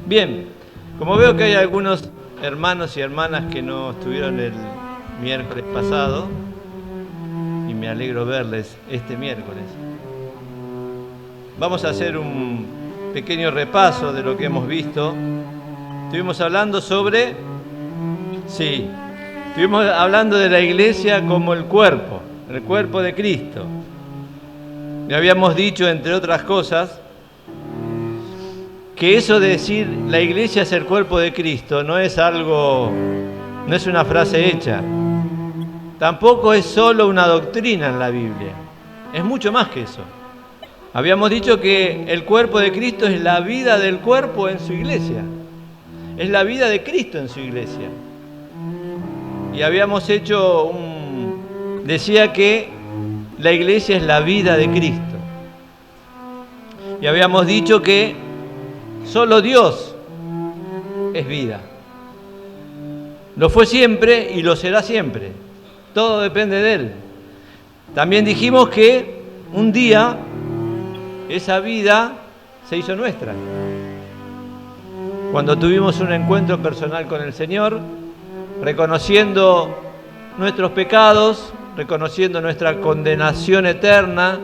Bien, como veo que hay algunos hermanos y hermanas que no estuvieron el miércoles pasado, y me alegro verles este miércoles, vamos a hacer un pequeño repaso de lo que hemos visto. Estuvimos hablando de la iglesia como el cuerpo de Cristo. Y habíamos dicho, entre otras cosas, que eso de decir la iglesia es el cuerpo de Cristo no es una frase hecha. Tampoco es solo una doctrina en la Biblia. Es mucho más que eso. Habíamos dicho que el cuerpo de Cristo es la vida del cuerpo en su iglesia. Es la vida de Cristo en su iglesia. Y habíamos decía que la iglesia es la vida de Cristo. Y habíamos dicho que solo Dios es vida. Lo fue siempre y lo será siempre. Todo depende de Él. También dijimos que un día esa vida se hizo nuestra. Cuando tuvimos un encuentro personal con el Señor, reconociendo nuestros pecados, reconociendo nuestra condenación eterna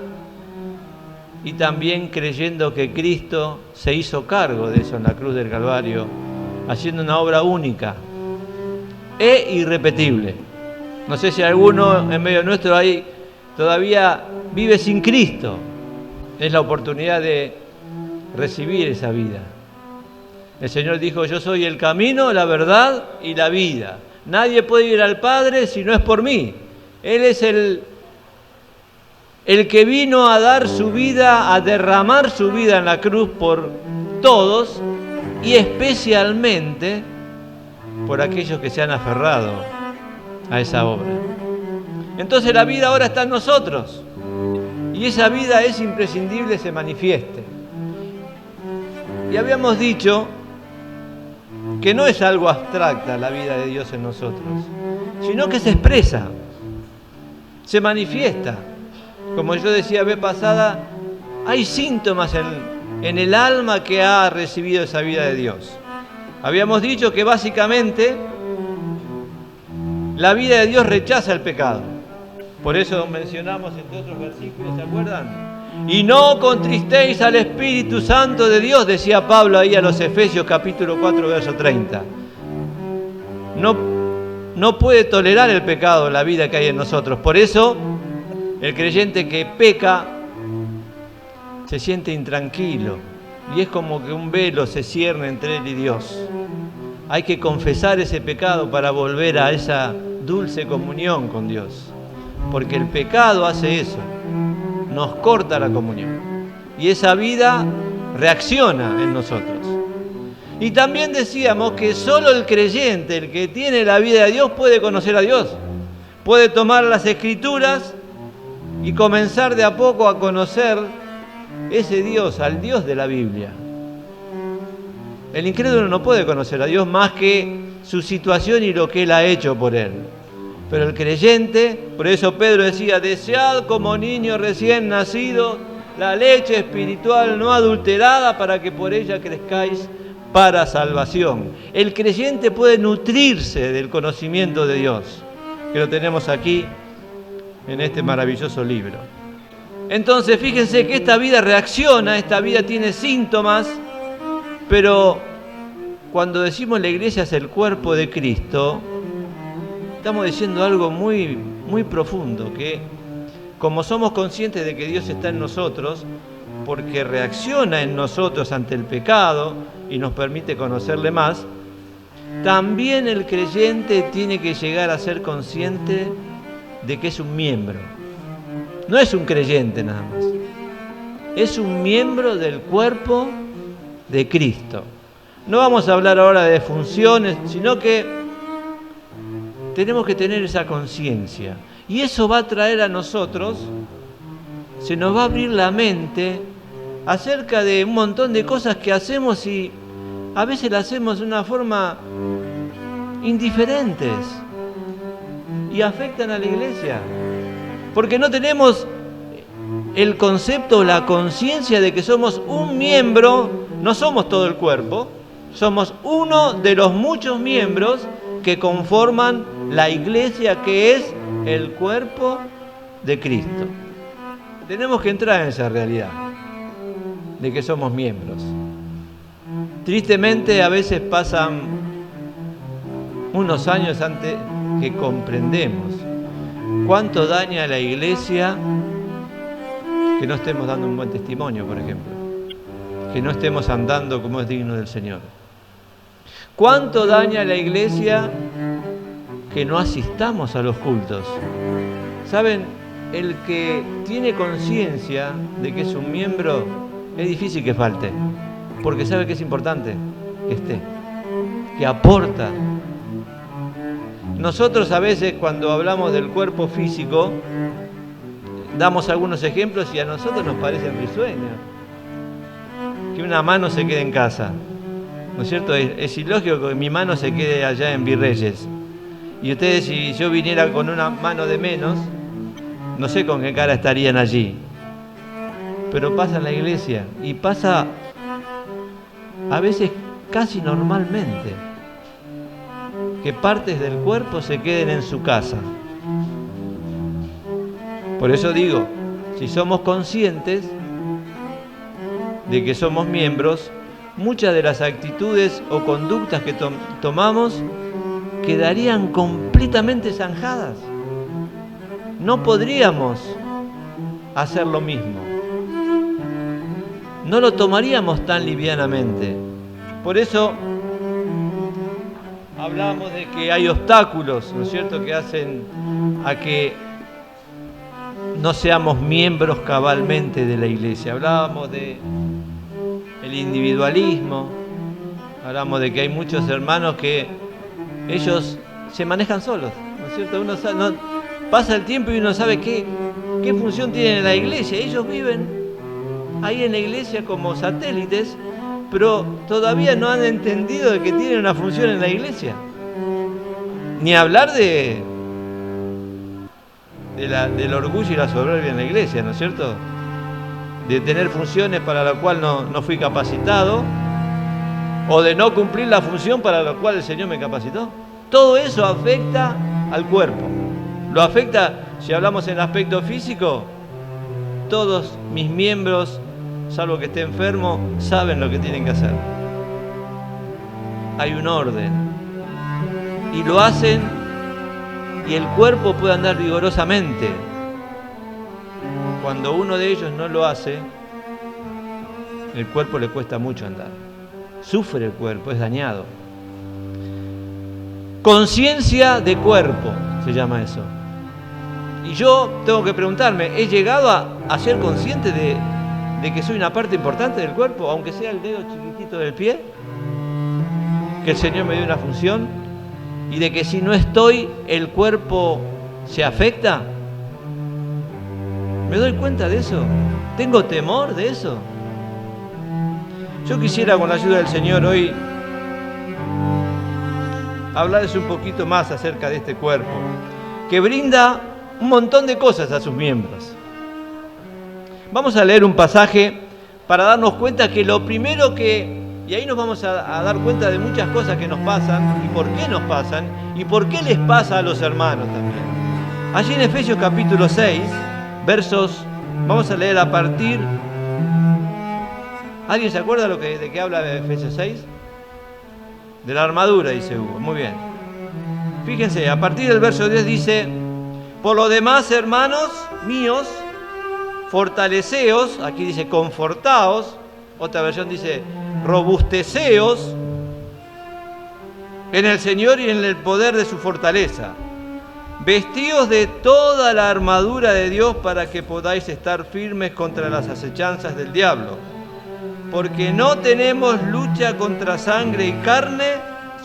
y también creyendo que Cristo se hizo cargo de eso en la cruz del Calvario, haciendo una obra única e irrepetible. No sé si alguno en medio nuestro ahí todavía vive sin Cristo. Es la oportunidad de recibir esa vida. El Señor dijo: yo soy el camino, la verdad y la vida. Nadie puede ir al Padre si no es por mí. Él es el que vino a dar su vida, a derramar su vida en la cruz por todos y especialmente por aquellos que se han aferrado a esa obra. Entonces la vida ahora está en nosotros y esa vida es imprescindible se manifieste. Y habíamos dicho que no es algo abstracta la vida de Dios en nosotros, sino que se expresa, se manifiesta. Como yo decía la vez pasada, hay síntomas en el alma que ha recibido esa vida de Dios. Habíamos dicho que básicamente la vida de Dios rechaza el pecado. Por eso mencionamos entre otros versículos, ¿se acuerdan? Y no contristéis al Espíritu Santo de Dios, decía Pablo ahí a los Efesios capítulo 4, verso 30. No puede tolerar el pecado la vida que hay en nosotros. Por eso el creyente que peca se siente intranquilo y es como que un velo se cierne entre él y Dios. Hay que confesar ese pecado para volver a esa dulce comunión con Dios, porque el pecado hace eso, nos corta la comunión y esa vida reacciona en nosotros. Y también decíamos que solo el creyente, el que tiene la vida de Dios, puede conocer a Dios, puede tomar las Escrituras y comenzar de a poco a conocer ese Dios, al Dios de la Biblia. El incrédulo no puede conocer a Dios más que su situación y lo que Él ha hecho por él. Pero el creyente, por eso Pedro decía: desead como niño recién nacido la leche espiritual no adulterada para que por ella crezcáis para salvación. El creyente puede nutrirse del conocimiento de Dios, que lo tenemos aquí en este maravilloso libro. Entonces fíjense que esta vida reacciona, esta vida tiene síntomas, pero cuando decimos la iglesia es el cuerpo de Cristo, estamos diciendo algo muy, muy profundo, que como somos conscientes de que Dios está en nosotros, porque reacciona en nosotros ante el pecado y nos permite conocerle más, también el creyente tiene que llegar a ser consciente de que es un miembro. No es un creyente nada más. Es un miembro del cuerpo de Cristo. No vamos a hablar ahora de funciones, sino que tenemos que tener esa conciencia. Y eso va a traer a nosotros, se nos va a abrir la mente acerca de un montón de cosas que hacemos y a veces las hacemos de una forma indiferentes y afectan a la iglesia. Porque no tenemos el concepto o la conciencia de que somos un miembro, no somos todo el cuerpo, Somos uno de los muchos miembros que conforman la iglesia, que es el cuerpo de Cristo. Tenemos que entrar en esa realidad de que somos miembros. Tristemente, a veces pasan unos años antes que comprendemos cuánto daña a la iglesia que no estemos dando un buen testimonio, por ejemplo, que no estemos andando como es digno del Señor. Cuánto daña a la iglesia que no asistamos a los cultos. ¿Saben? El que tiene conciencia de que es un miembro, es difícil que falte, porque sabe que es importante que esté, que aporta. Nosotros a veces, cuando hablamos del cuerpo físico, damos algunos ejemplos y a nosotros nos parecen risueños. Que una mano se quede en casa, ¿no es cierto? Es ilógico que mi mano se quede allá en Virreyes. Y ustedes, si yo viniera con una mano de menos, no sé con qué cara estarían allí. Pero pasa en la iglesia, y pasa a veces casi normalmente, que partes del cuerpo se queden en su casa. Por eso digo, si somos conscientes de que somos miembros, muchas de las actitudes o conductas que tomamos quedarían completamente zanjadas. No podríamos hacer lo mismo. No lo tomaríamos tan livianamente. Por eso hablamos de que hay obstáculos, ¿no es cierto?, que hacen a que no seamos miembros cabalmente de la iglesia. Hablábamos de el individualismo, hablamos de que hay muchos hermanos que ellos se manejan solos, ¿no es cierto? Uno sabe, pasa el tiempo y uno sabe qué función tienen en la iglesia. Ellos viven ahí en la iglesia como satélites, pero todavía no han entendido de que tienen una función en la iglesia. Ni hablar del orgullo y la soberbia en la iglesia, ¿no es cierto? De tener funciones para la cual no fui capacitado, o de no cumplir la función para la cual el Señor me capacitó. Todo eso afecta al cuerpo. Lo afecta, si hablamos en el aspecto físico, todos mis miembros, salvo que esté enfermo, saben lo que tienen que hacer. Hay un orden. Y lo hacen, y el cuerpo puede andar vigorosamente. Cuando uno de ellos no lo hace, el cuerpo le cuesta mucho andar. Sufre el cuerpo, es dañado. Conciencia de cuerpo se llama eso. Y yo tengo que preguntarme, ¿he llegado a ser consciente de que soy una parte importante del cuerpo, aunque sea el dedo chiquitito del pie? Que el Señor me dio una función, y de que si no estoy, el cuerpo se afecta. ¿Me doy cuenta de eso? ¿Tengo temor de eso? Yo quisiera, con la ayuda del Señor, hoy hablarles un poquito más acerca de este cuerpo, que brinda un montón de cosas a sus miembros. Vamos a leer un pasaje para darnos cuenta que lo primero y ahí nos vamos a dar cuenta de muchas cosas que nos pasan, y por qué nos pasan, y por qué les pasa a los hermanos también. Allí en Efesios capítulo 6, versos, vamos a leer a partir... ¿Alguien se acuerda de qué habla de Efesios 6? De la armadura, dice Hugo. Muy bien. Fíjense, a partir del verso 10 dice: por lo demás, hermanos míos, fortaleceos, aquí dice confortaos, otra versión dice robusteceos en el Señor y en el poder de su fortaleza. Vestíos de toda la armadura de Dios para que podáis estar firmes contra las acechanzas del diablo. Porque no tenemos lucha contra sangre y carne,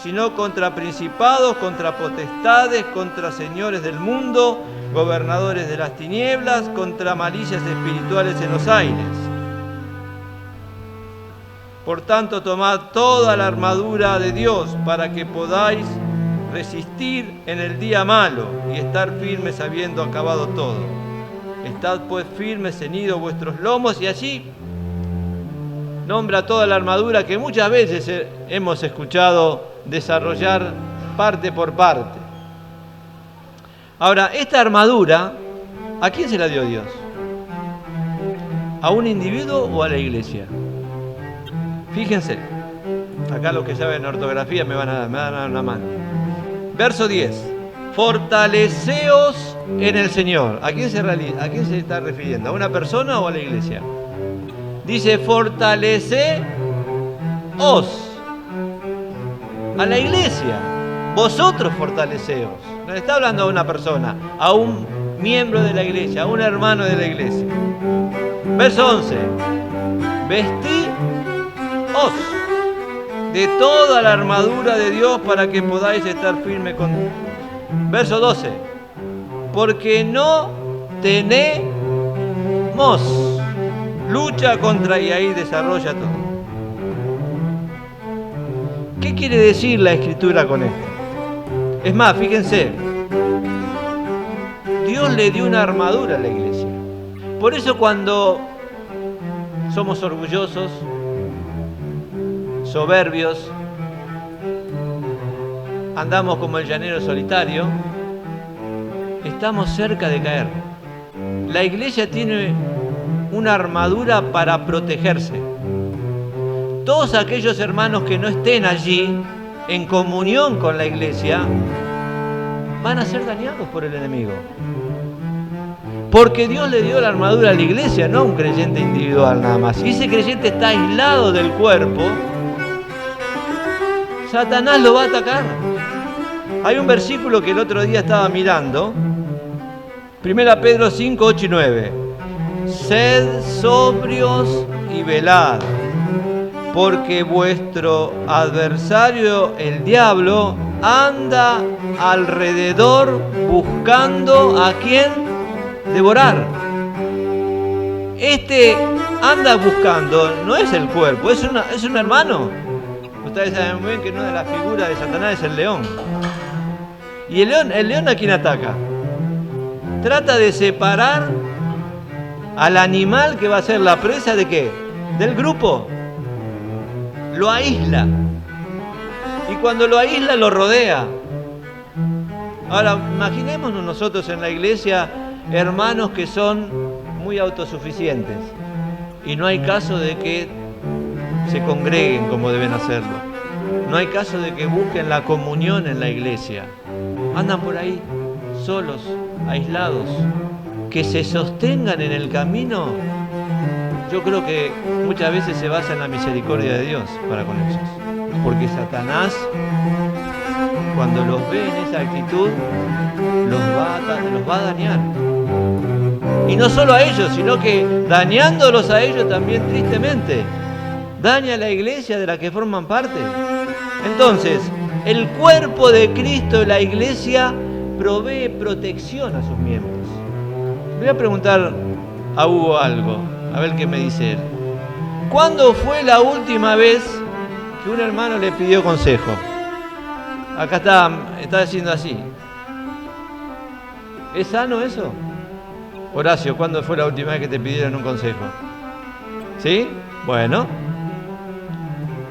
sino contra principados, contra potestades, contra señores del mundo, gobernadores de las tinieblas, contra malicias espirituales en los aires. Por tanto, tomad toda la armadura de Dios para que podáis resistir en el día malo y estar firmes habiendo acabado todo. Estad pues firmes, ceñidos vuestros lomos, y allí nombra toda la armadura que muchas veces hemos escuchado desarrollar parte por parte. Ahora, esta armadura, ¿a quién se la dio Dios? ¿A un individuo o a la iglesia? Fíjense, acá los que saben ortografía me van a dar una mano. Verso 10. Fortaleceos en el Señor. ¿A quién se está refiriendo? ¿A una persona o a la iglesia? Dice, fortaleceos. A la iglesia. Vosotros fortaleceos. No está hablando a una persona, a un miembro de la iglesia, a un hermano de la iglesia. Verso 11. Vestíos de toda la armadura de Dios para que podáis estar firmes con... Verso 12. Porque no tenemos lucha contra, y ahí desarrolla todo. ¿Qué quiere decir la Escritura con esto? Es más, fíjense, Dios le dio una armadura a la iglesia. Por eso cuando somos orgullosos, soberbios, andamos como el llanero solitario, estamos cerca de caer. La iglesia tiene una armadura para protegerse. Todos aquellos hermanos que no estén allí en comunión con la iglesia van a ser dañados por el enemigo. Porque Dios le dio la armadura a la iglesia, no a un creyente individual nada más. Si ese creyente está aislado del cuerpo, Satanás lo va a atacar. Hay un versículo que el otro día estaba mirando, 1 Pedro 5, 8 y 9. Sed sobrios y velad, porque vuestro adversario, el diablo, anda alrededor buscando a quien devorar. Este anda buscando, no es el cuerpo, es un hermano. Ustedes saben muy bien que una de las figuras de Satanás es el león. ¿Y el león a quién ataca? Trata de separar al animal que va a ser la presa ¿de qué? Del grupo. Lo aísla. Y cuando lo aísla, lo rodea. Ahora, imaginémonos nosotros en la iglesia hermanos que son muy autosuficientes y no hay caso de que se congreguen como deben hacerlo. No hay caso de que busquen la comunión en la iglesia. Andan por ahí, solos, aislados. Que se sostengan en el camino, yo creo que muchas veces se basa en la misericordia de Dios para con ellos. Porque Satanás, cuando los ve en esa actitud, los va a dañar. Y no solo a ellos, sino que dañándolos a ellos también tristemente, daña a la iglesia de la que forman parte. Entonces, el cuerpo de Cristo, la iglesia, provee protección a sus miembros. Voy a preguntar a Hugo algo, a ver qué me dice él. ¿Cuándo fue la última vez que un hermano le pidió consejo? Acá está diciendo así. ¿Es sano eso? Horacio, ¿cuándo fue la última vez que te pidieron un consejo? ¿Sí? Bueno.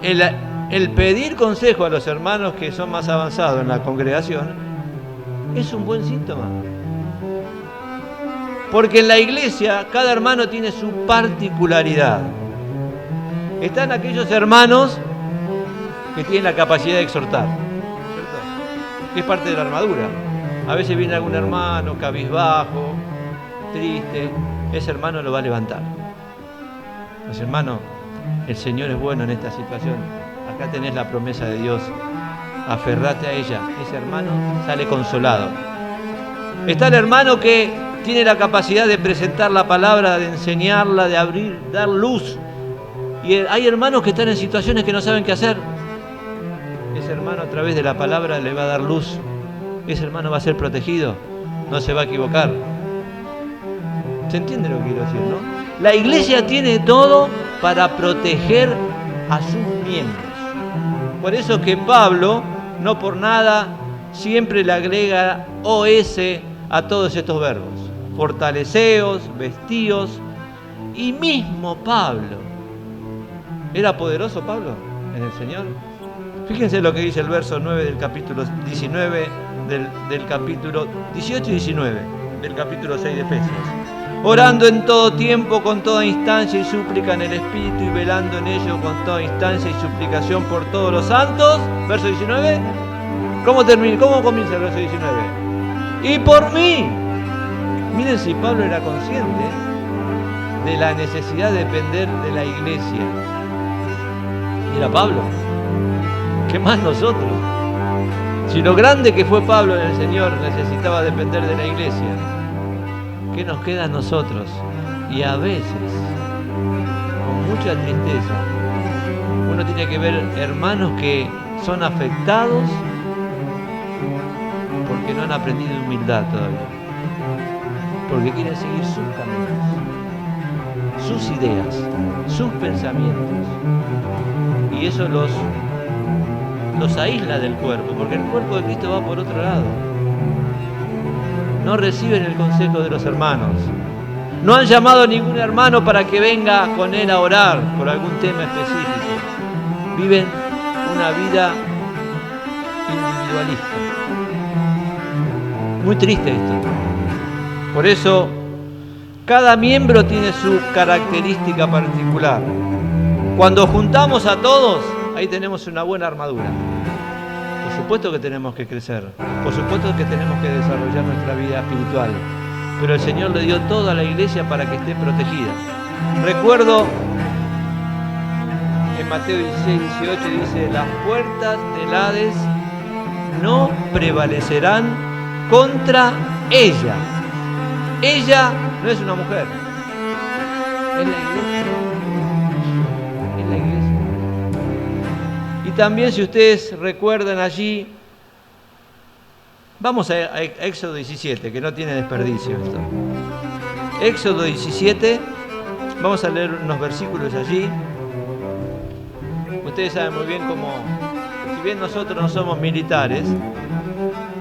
El pedir consejo a los hermanos que son más avanzados en la congregación es un buen síntoma. Porque en la iglesia cada hermano tiene su particularidad. Están aquellos hermanos que tienen la capacidad de exhortar, ¿cierto? Que es parte de la armadura. A veces viene algún hermano cabizbajo, triste, ese hermano lo va a levantar. Pues hermano, el Señor es bueno en esta situación. Acá tenés la promesa de Dios. Aferrate a ella. Ese hermano sale consolado. Está el hermano que tiene la capacidad de presentar la palabra, de enseñarla, de abrir, dar luz. Y hay hermanos que están en situaciones que no saben qué hacer. Ese hermano a través de la palabra le va a dar luz. Ese hermano va a ser protegido. No se va a equivocar. ¿Se entiende lo que quiero decir, no? La iglesia tiene todo para proteger a sus miembros. Por eso que Pablo, no por nada, siempre le agrega OS a todos estos verbos. Fortaleceos, vestíos. Y mismo Pablo, ¿Era poderoso Pablo en el Señor? Fíjense lo que dice el verso 9 del capítulo 19, del capítulo 18 y 19, del capítulo 6 de Efesios. Orando en todo tiempo, con toda instancia y súplica en el Espíritu, y velando en ello con toda instancia y suplicación por todos los santos. Verso 19. ¿Cómo comienza el verso 19? Y por mí. Miren si Pablo era consciente de la necesidad de depender de la iglesia. Era Pablo. ¿Qué más nosotros? Si lo grande que fue Pablo en el Señor necesitaba depender de la iglesia, ¿qué nos queda a nosotros? Y a veces, con mucha tristeza, uno tiene que ver hermanos que son afectados porque no han aprendido humildad todavía, porque quieren seguir sus caminos, sus ideas, sus pensamientos, y eso los aísla del cuerpo, porque el cuerpo de Cristo va por otro lado. No reciben el consejo de los hermanos. No han llamado a ningún hermano para que venga con él a orar por algún tema específico. Viven una vida individualista. Muy triste esto. Por eso, cada miembro tiene su característica particular. Cuando juntamos a todos, ahí tenemos una buena armadura. Por supuesto que tenemos que crecer, por supuesto que tenemos que desarrollar nuestra vida espiritual, pero el Señor le dio todo a la iglesia para que esté protegida. Recuerdo en Mateo 16, 18 dice: las puertas del Hades no prevalecerán contra ella. Ella no es una mujer, es la iglesia. Es la iglesia. Y también, si ustedes recuerdan allí, vamos a Éxodo 17, que no tiene desperdicio esto. Éxodo 17, vamos a leer unos versículos allí. Ustedes saben muy bien cómo, si bien nosotros no somos militares,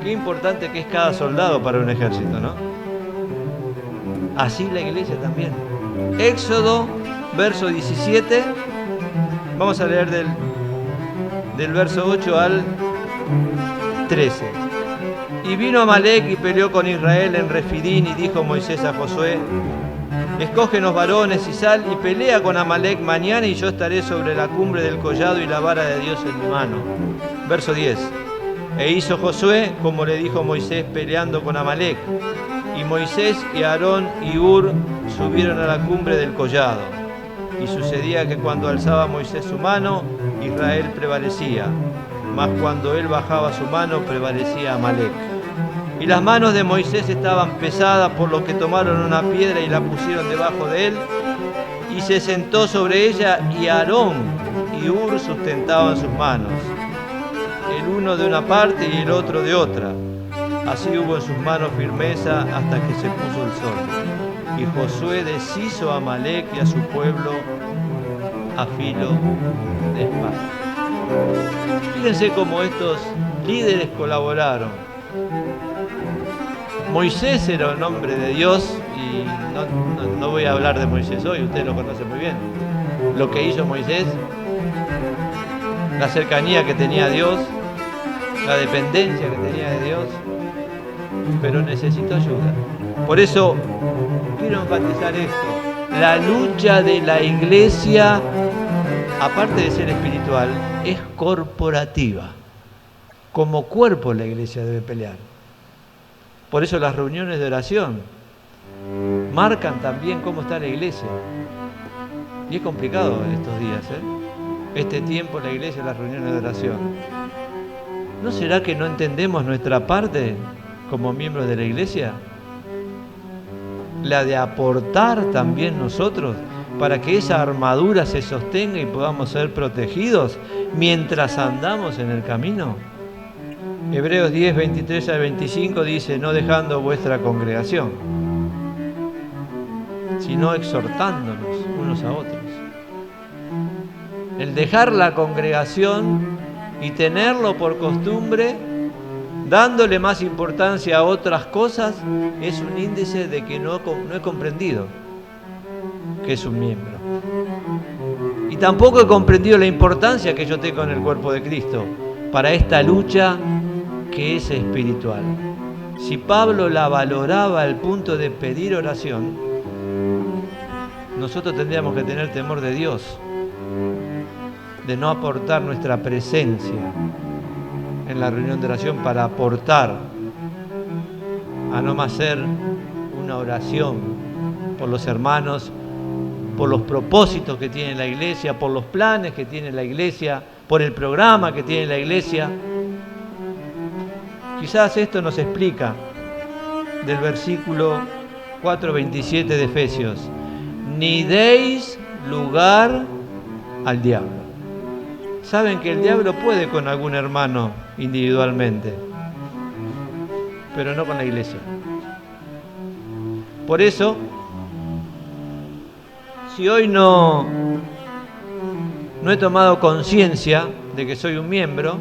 qué importante que es cada soldado para un ejército, ¿no? Así la iglesia también. Éxodo, verso 17, vamos a leer del verso 8 al 13. Y vino Amalec y peleó con Israel en Refidín, y dijo Moisés a Josué: escógenos varones y sal y pelea con Amalec mañana, y yo estaré sobre la cumbre del collado y la vara de Dios en mi mano. Verso 10. E hizo Josué como le dijo Moisés, peleando con Amalec. Y Moisés y Aarón y Hur subieron a la cumbre del collado. Y sucedía que cuando alzaba Moisés su mano, Israel prevalecía, mas cuando él bajaba su mano, prevalecía Amalec. Y las manos de Moisés estaban pesadas, por lo que tomaron una piedra y la pusieron debajo de él, y se sentó sobre ella, y Aarón y Hur sustentaban sus manos, el uno de una parte y el otro de otra. Así hubo en sus manos firmeza hasta que se puso el sol. Y Josué deshizo a Amalec y a su pueblo a filo de espada. Fíjense cómo estos líderes colaboraron. Moisés era un hombre de Dios, y no voy a hablar de Moisés hoy, ustedes lo conocen muy bien. Lo que hizo Moisés, la cercanía que tenía a Dios, la dependencia que tenía de Dios, pero necesitó ayuda. Por eso quiero enfatizar esto: la lucha de la iglesia, aparte de ser espiritual, es corporativa. Como cuerpo la iglesia debe pelear. Por eso las reuniones de oración marcan también cómo está la iglesia. Y es complicado en estos días, este tiempo la iglesia, las reuniones de oración. ¿No será que no entendemos nuestra parte como miembros de la iglesia? La de aportar también nosotros para que esa armadura se sostenga y podamos ser protegidos mientras andamos en el camino. Hebreos 10, 23 al 25 dice: no dejando vuestra congregación, sino exhortándonos unos a otros. El dejar la congregación y tenerlo por costumbre, dándole más importancia a otras cosas, es un índice de que no he comprendido que es un miembro. Y tampoco he comprendido la importancia que yo tengo en el cuerpo de Cristo para esta lucha que es espiritual. Si Pablo la valoraba al punto de pedir oración, nosotros tendríamos que tener temor de Dios, de no aportar nuestra presencia en la reunión de oración para aportar a no más ser una oración por los hermanos, por los propósitos que tiene la iglesia, por los planes que tiene la iglesia, por el programa que tiene la iglesia. Quizás esto nos explica del versículo 4:27 de Efesios: ni deis lugar al diablo. Saben que el diablo puede con algún hermano individualmente, pero no con la iglesia. Por eso, si hoy no he tomado conciencia de que soy un miembro,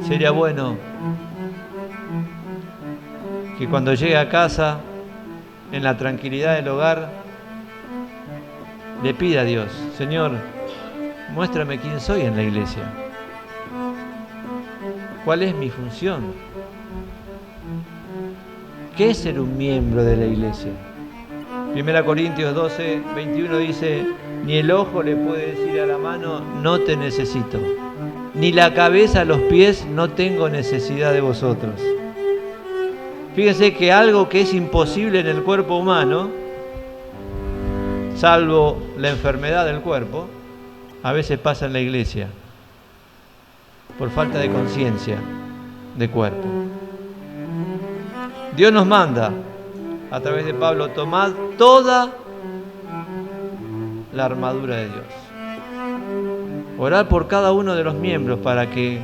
sería bueno que cuando llegue a casa, en la tranquilidad del hogar, le pida a Dios: Señor, muéstrame quién soy en la iglesia. ¿Cuál es mi función? ¿Qué es ser un miembro de la iglesia? 1 Corintios 12:21 dice: ni el ojo le puede decir a la mano, no te necesito, ni la cabeza a los pies, no tengo necesidad de vosotros. Fíjense que algo que es imposible en el cuerpo humano, salvo la enfermedad del cuerpo, a veces pasa en la iglesia, por falta de conciencia de cuerpo. Dios nos manda, a través de Pablo: tomad toda la armadura de Dios. Orar por cada uno de los miembros para que,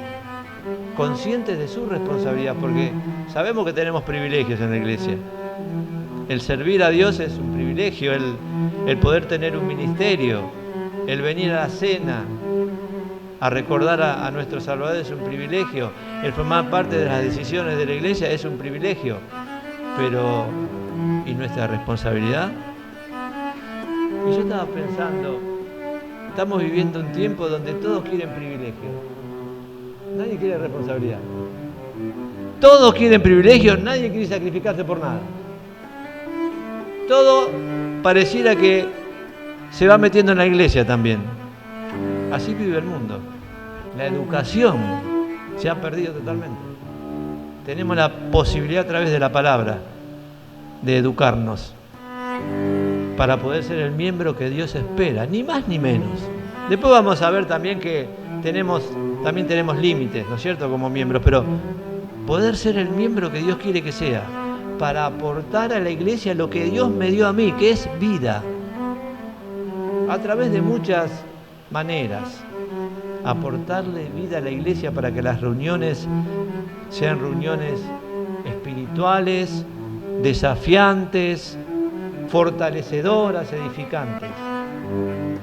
conscientes de su responsabilidad, porque sabemos que tenemos privilegios en la iglesia. El servir a Dios es un privilegio, el poder tener un ministerio, el venir a la cena, a recordar a nuestro Salvador es un privilegio, el formar parte de las decisiones de la iglesia es un privilegio, pero ¿y nuestra responsabilidad? Y yo estaba pensando, estamos viviendo un tiempo donde todos quieren privilegio. Nadie quiere responsabilidad. Todos quieren privilegios, nadie quiere sacrificarse por nada. Todo pareciera que se va metiendo en la iglesia también. Así vive el mundo. La educación se ha perdido totalmente. Tenemos la posibilidad a través de la palabra de educarnos para poder ser el miembro que Dios espera, ni más ni menos. Después vamos a ver también que también tenemos límites, ¿no es cierto?, como miembros, pero poder ser el miembro que Dios quiere que sea, para aportar a la iglesia lo que Dios me dio a mí, que es vida, a través de muchas maneras, aportarle vida a la iglesia para que las reuniones sean reuniones espirituales, desafiantes, fortalecedoras, edificantes.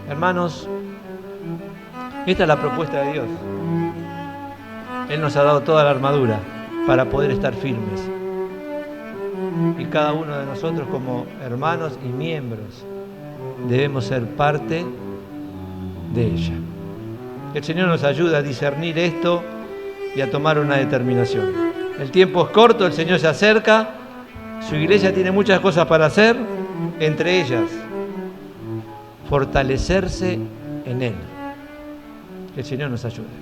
Hermanos, esta es la propuesta de Dios. Él nos ha dado toda la armadura para poder estar firmes. Y cada uno de nosotros, como hermanos y miembros, debemos ser parte de ella. Que el Señor nos ayude a discernir esto y a tomar una determinación. El tiempo es corto, el Señor se acerca, su iglesia tiene muchas cosas para hacer, entre ellas, fortalecerse en Él. Que el Señor nos ayude.